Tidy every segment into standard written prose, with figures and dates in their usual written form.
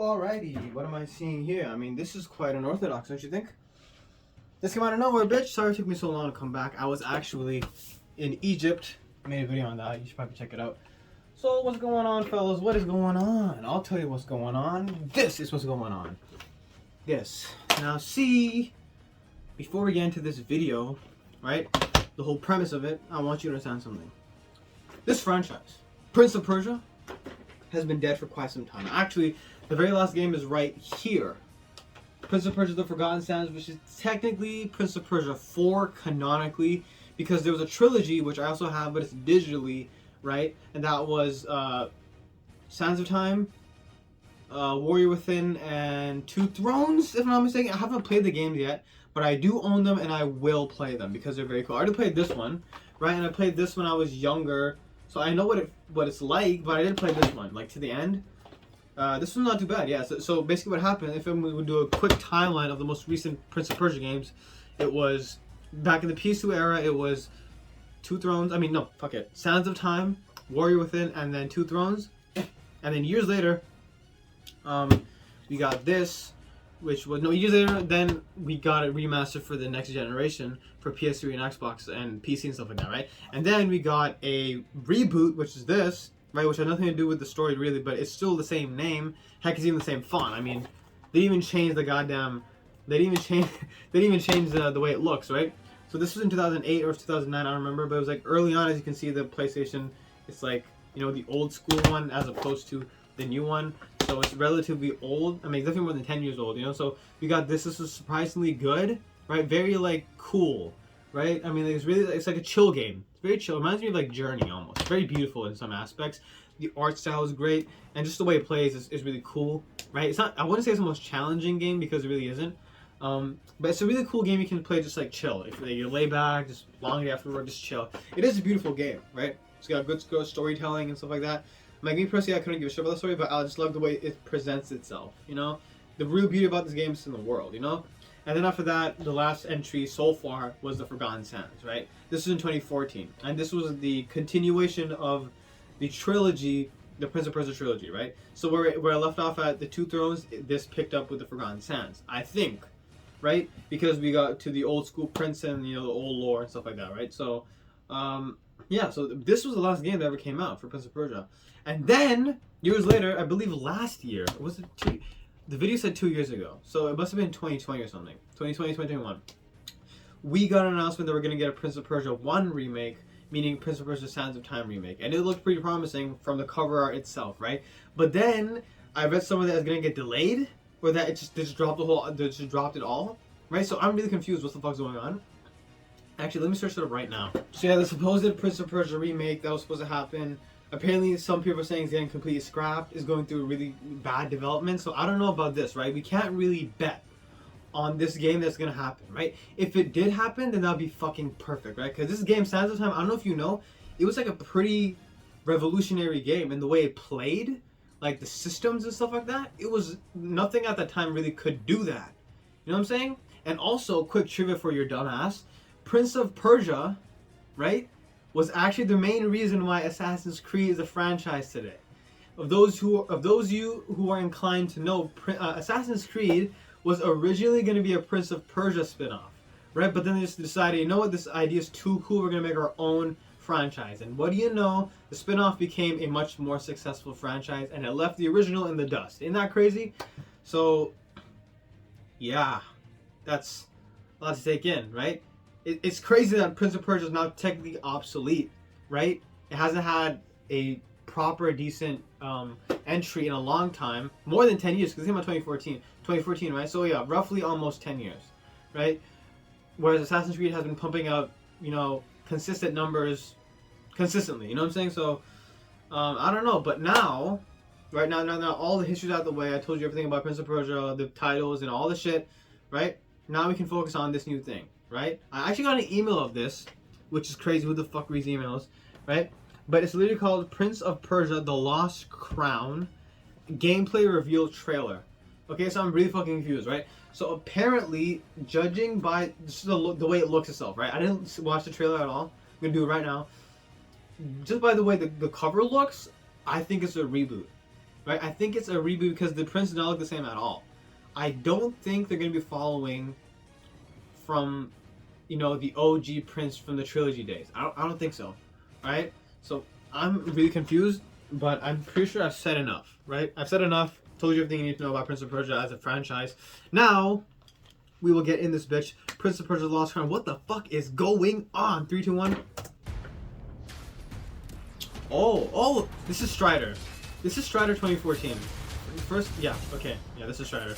Alrighty, what am I seeing here? I mean, this is quite unorthodox, don't you think? This came out of nowhere, bitch. Sorry it took me so long to come back. I was actually in Egypt. I made a video on that. You should probably check it out. So, what's going on, fellas? What is going on? I'll tell you what's going on. This is what's going on. This. Now, see, before we get into this video, right, the whole premise of it, I want you to understand something. This franchise, Prince of Persia, has been dead for quite some time. Actually, the very last game is right here. Prince of Persia: The Forgotten Sands, which is technically Prince of Persia 4 canonically, because there was a trilogy, which I also have, but it's digitally, right? And that was Sands of Time, Warrior Within, and Two Thrones, if I'm not mistaken. I haven't played the games yet, but I do own them, and I will play them, because they're very cool. I already played this one, right? And I played this when I was younger, so I know what it's like, but I didn't play this one, like, to the end. This one's not too bad, yeah. So basically what happened, if we would do a quick timeline of the most recent Prince of Persia games, it was, back in the PS2 era, it was Two Thrones, Sands of Time, Warrior Within, and then Two Thrones. And then years later, we got this, which was, years later, then we got it remastered for the next generation, for PS3 and Xbox and PC and stuff like that, right? And then we got a reboot, which is this, right, which had nothing to do with the story really, but it's still the same name. Heck, it's even the same font. I mean, they didn't even change the goddamn, they didn't even change the way it looks, right? So this was in 2008 or 2009, I don't remember, but it was like early on. As you can see, the PlayStation, it's like, you know, the old school one as opposed to the new one. So it's relatively old. I mean, it's definitely more than 10 years old, you know? So we got this. This was surprisingly good, right? Very, like, cool, right? I mean, it's like a chill game. It's very chill. It reminds me of, like, Journey, almost. It's very beautiful in some aspects. The art style is great, and just the way it plays is really cool, right? It's not, I wouldn't say it's the most challenging game, because it really isn't. But it's a really cool game you can play just, like, chill. If you lay back, just long day after work, just chill. It is a beautiful game, right? It's got good storytelling and stuff like that. Like, me personally, I couldn't give a shit about the story, but I just love the way it presents itself, you know? The real beauty about this game is in the world, you know? And then after that, the last entry so far was The Forgotten Sands, right? This was in 2014. And this was the continuation of the trilogy, the Prince of Persia trilogy, right? So where I left off at the Two Thrones, this picked up with The Forgotten Sands, I think, right? Because we got to the old school prince and, you know, the old lore and stuff like that, right? So, yeah, so this was the last game that ever came out for Prince of Persia. And then, years later, I believe last year, was it the video said 2 years ago, so it must have been 2020 or something, 2020, 2021. We got an announcement that we're going to get a Prince of Persia 1 remake, meaning Prince of Persia Sands of Time remake. And it looked pretty promising from the cover art itself, right? But then, I read somewhere that it's going to get delayed, or that it just dropped it all, right? So I'm really confused what the fuck's going on. Actually, let me search it up right now. So yeah, the supposed Prince of Persia remake that was supposed to happen, apparently some people are saying it's getting completely scrapped, is going through really bad development. So I don't know about this, right? We can't really bet on this game that's going to happen, right? If it did happen, then that'd be fucking perfect, right? Because this game, Sands of Time, I don't know if you know, it was like a pretty revolutionary game in the way it played, like the systems and stuff like that. It was, nothing at that time really could do that. You know what I'm saying? And also, quick trivia for your dumbass, Prince of Persia, right, was actually the main reason why Assassin's Creed is a franchise today. Of those of you who are inclined to know, Assassin's Creed was originally going to be a Prince of Persia spin-off, right? But then they just decided, you know what, this idea is too cool, we're going to make our own franchise. And what do you know, the spin-off became a much more successful franchise, and it left the original in the dust. Isn't that crazy? So, yeah, that's a lot to take in, right? It's crazy that Prince of Persia is now technically obsolete, right? It hasn't had a proper, decent entry in a long time. More than 10 years, because it came out 2014, right? So yeah, roughly almost 10 years, right? Whereas Assassin's Creed has been pumping out, you know, consistent numbers consistently, you know what I'm saying? So, I don't know, but now, right now all the history's out of the way. I told you everything about Prince of Persia, the titles and all the shit, right? Now we can focus on this new thing. Right? I actually got an email of this, which is crazy. Who the fuck reads emails, right? But it's literally called Prince of Persia: The Lost Crown Gameplay Reveal Trailer. Okay, so I'm really fucking confused, right? So apparently, judging by the way it looks itself, right? I didn't watch the trailer at all. I'm gonna do it right now. Just by the way the cover looks, I think it's a reboot. right? I think it's a reboot because the prince don't look the same at all. I don't think they're gonna be following from, you know, the OG prince from the trilogy days. I don't think so, right? So I'm really confused, but I'm pretty sure I've said enough, right? I've said enough. Told you everything you need to know about Prince of Persia as a franchise. Now we will get in this bitch. Prince of Persia: Lost Crown. What the fuck is going on? 3, 2, 1. Oh, this is Strider. This is Strider 2014. First, yeah, okay, yeah, this is Strider.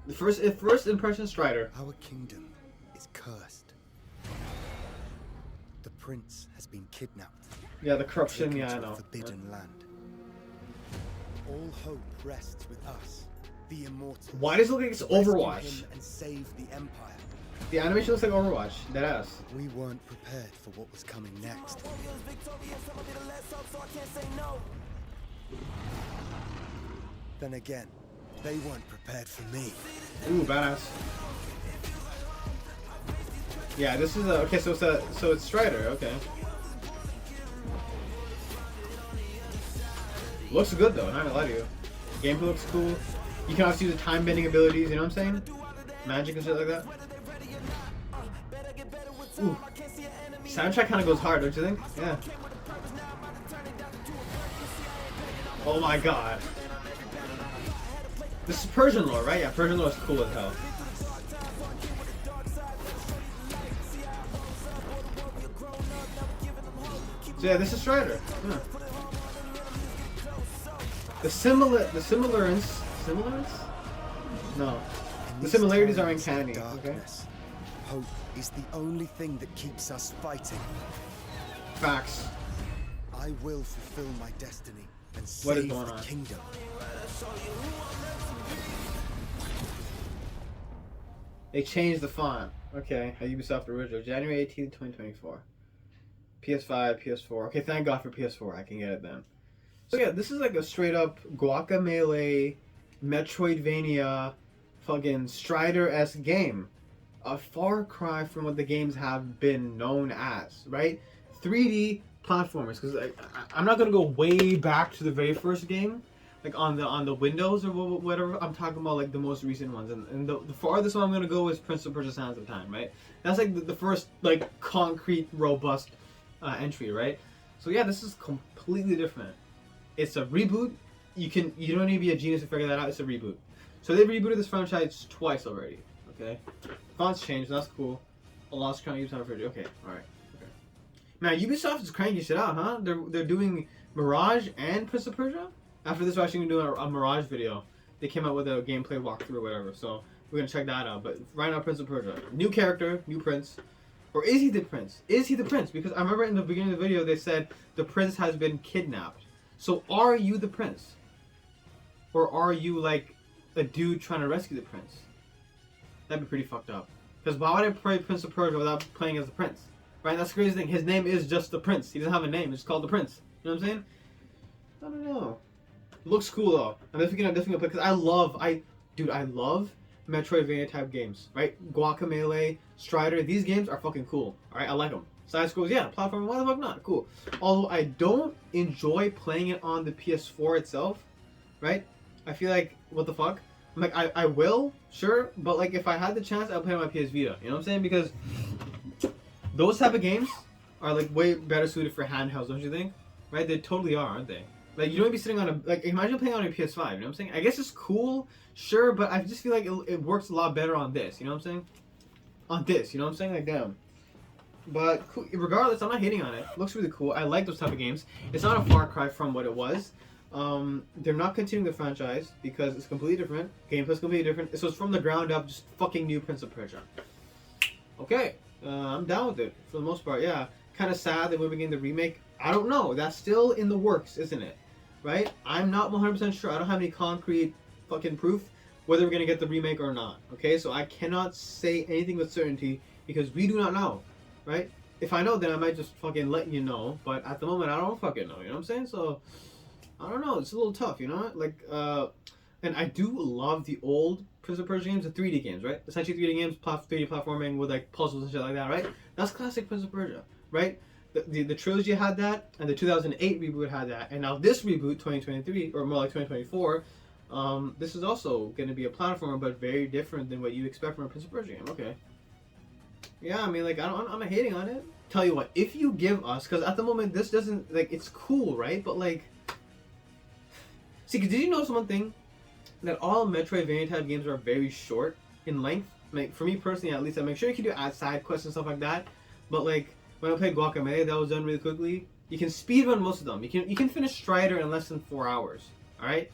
The first impression, Strider. Our kingdom is cursed. The prince has been kidnapped. Yeah, the corruption. Taken Yeah, to I a know. forbidden land. All hope rests with us, the immortals. Why does it look like it's Overwatch? Rescue him and save the empire. The animation looks like Overwatch. Deadass. We weren't prepared for what was coming next. Then again, they weren't prepared for me. Ooh, badass. Yeah, this is a okay. So it's Strider. Okay. Looks good though. Not gonna lie to you. Gameplay looks cool. You can also use the time bending abilities. You know what I'm saying? Magic and shit like that. Ooh. Soundtrack kind of goes hard, don't you think? Yeah. Oh my god. This is Persian lore, right? Yeah, Persian lore is cool as hell. So yeah, this is Strider. Yeah. The similarities? No. The similarities are uncanny. Okay. Hope is the only thing that keeps us fighting. Facts. I will fulfill my destiny and What is save going the on? kingdom. They changed the font. Okay, a Ubisoft original. January 18th, 2024. PS5, PS4. Okay, thank God for PS4. I can get it then. So yeah, this is like a straight up Guacamelee, Metroidvania, fucking Strider-esque game. A far cry from what the games have been known as, right? 3D platformers, because I'm not gonna go way back to the very first game, like on the Windows or whatever. I'm talking about like the most recent ones, and the farthest one I'm gonna go is Prince of Persia: Sands of Time, right? That's like the first like concrete, robust entry, right? So yeah, this is completely different. It's a reboot. You don't need to be a genius to figure that out. It's a reboot. So they rebooted this franchise twice already. Okay, fonts changed. That's cool. A Lost Crown Ubisoft for okay. All right. Okay. Man, Ubisoft is cranking shit out, huh? They're doing Mirage and Prince of Persia. After this, we're actually gonna do a Mirage video. They came out with a gameplay walkthrough or whatever. So we're gonna check that out. But right now, Prince of Persia, new character, new prince. Or is he the prince? Is he the prince? Because I remember in the beginning of the video they said the prince has been kidnapped. So are you the prince? Or are you like a dude trying to rescue the prince? That'd be pretty fucked up. Because why would I play Prince of Persia without playing as the prince? Right? That's the crazy thing. His name is just the prince. He doesn't have a name. It's called the prince. You know what I'm saying? I don't know. Looks cool though. I'm definitely gonna play because I love Metroidvania type games. Right? Guacamelee, Strider. These games are fucking cool. Alright, I like them. Side scrolls, yeah. Platform, why the fuck not? Cool. Although I don't enjoy playing it on the PS4 itself. Right? I feel like, what the fuck? I'm like, I will, sure, but like if I had the chance, I'd play on my PS Vita. You know what I'm saying? Because those type of games are like way better suited for handhelds, don't you think? Right? They totally are, aren't they? Like you don't be sitting on a like imagine playing on a PS5. You know what I'm saying? I guess it's cool, sure, but I just feel like it works a lot better on this. You know what I'm saying? On this, you know what I'm saying? Like damn. But cool. Regardless, I'm not hating on it. It looks really cool. I like those type of games. It's not a far cry from what it was. They're not continuing the franchise because it's completely different. Gameplay's completely different. So it's from the ground up, just fucking new Prince of Persia. Okay, I'm down with it for the most part. Yeah, kind of sad that we're beginning the remake. I don't know. That's still in the works, isn't it? Right? I'm not 100% sure. I don't have any concrete fucking proof whether we're gonna get the remake or not. Okay, so I cannot say anything with certainty because we do not know. Right? If I know, then I might just fucking let you know. But at the moment, I don't fucking know. You know what I'm saying? So. I don't know, it's a little tough, you know? Like, and I do love the old Prince of Persia games, the 3D games, right? Essentially 3D games, 3D platforming with like puzzles and shit like that, right? That's classic Prince of Persia, right? The trilogy had that, and the 2008 reboot had that, and now this reboot, 2023, or more like 2024, this is also going to be a platformer, but very different than what you expect from a Prince of Persia game. Okay. Yeah, I mean, like, I'm not hating on it. Tell you what, if you give us, because at the moment this doesn't, like, it's cool, right? But, like, see, did you notice one thing? That all Metroidvania type games are very short in length. Like, for me personally, at least, I make sure you can do add side quests and stuff like that. But, like, when I played Guacamelee, that was done really quickly. You can speedrun most of them. You can finish Strider in less than 4 hours. All right.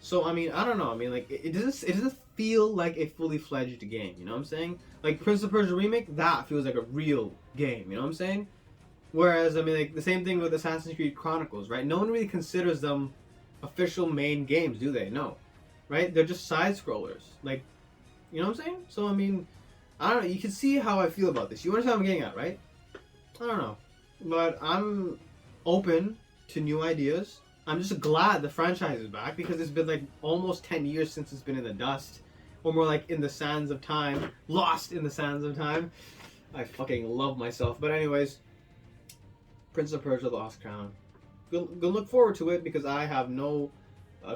So I mean, I don't know. I mean, like, it doesn't feel like a fully fledged game. You know what I'm saying? Like Prince of Persia Remake, that feels like a real game. You know what I'm saying? Whereas I mean, like the same thing with Assassin's Creed Chronicles, right? No one really considers them official main games, do they? No, right? They're just side scrollers. Like, you know what I'm saying? So I mean, I don't know. You can see how I feel about this. You understand what I'm getting at, right? I don't know, but I'm open to new ideas. I'm just glad the franchise is back because it's been like almost 10 years since it's been in the dust, or more like in the sands of time, lost in the sands of time. I fucking love myself. But anyways, Prince of Persia: The Lost Crown. Gonna look forward to it because I have no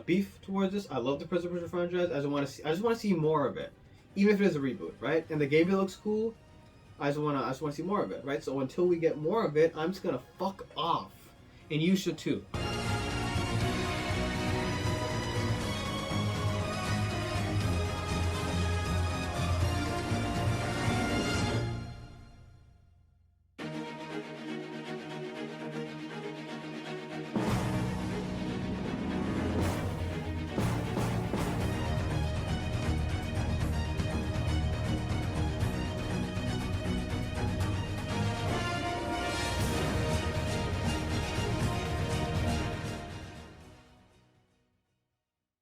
beef towards this. I love the Prince of Persia franchise. I just want to see more of it, even if it is a reboot, right? And the gameplay looks cool. I just want to see more of it, right? So until we get more of it, I'm just gonna fuck off, and you should too.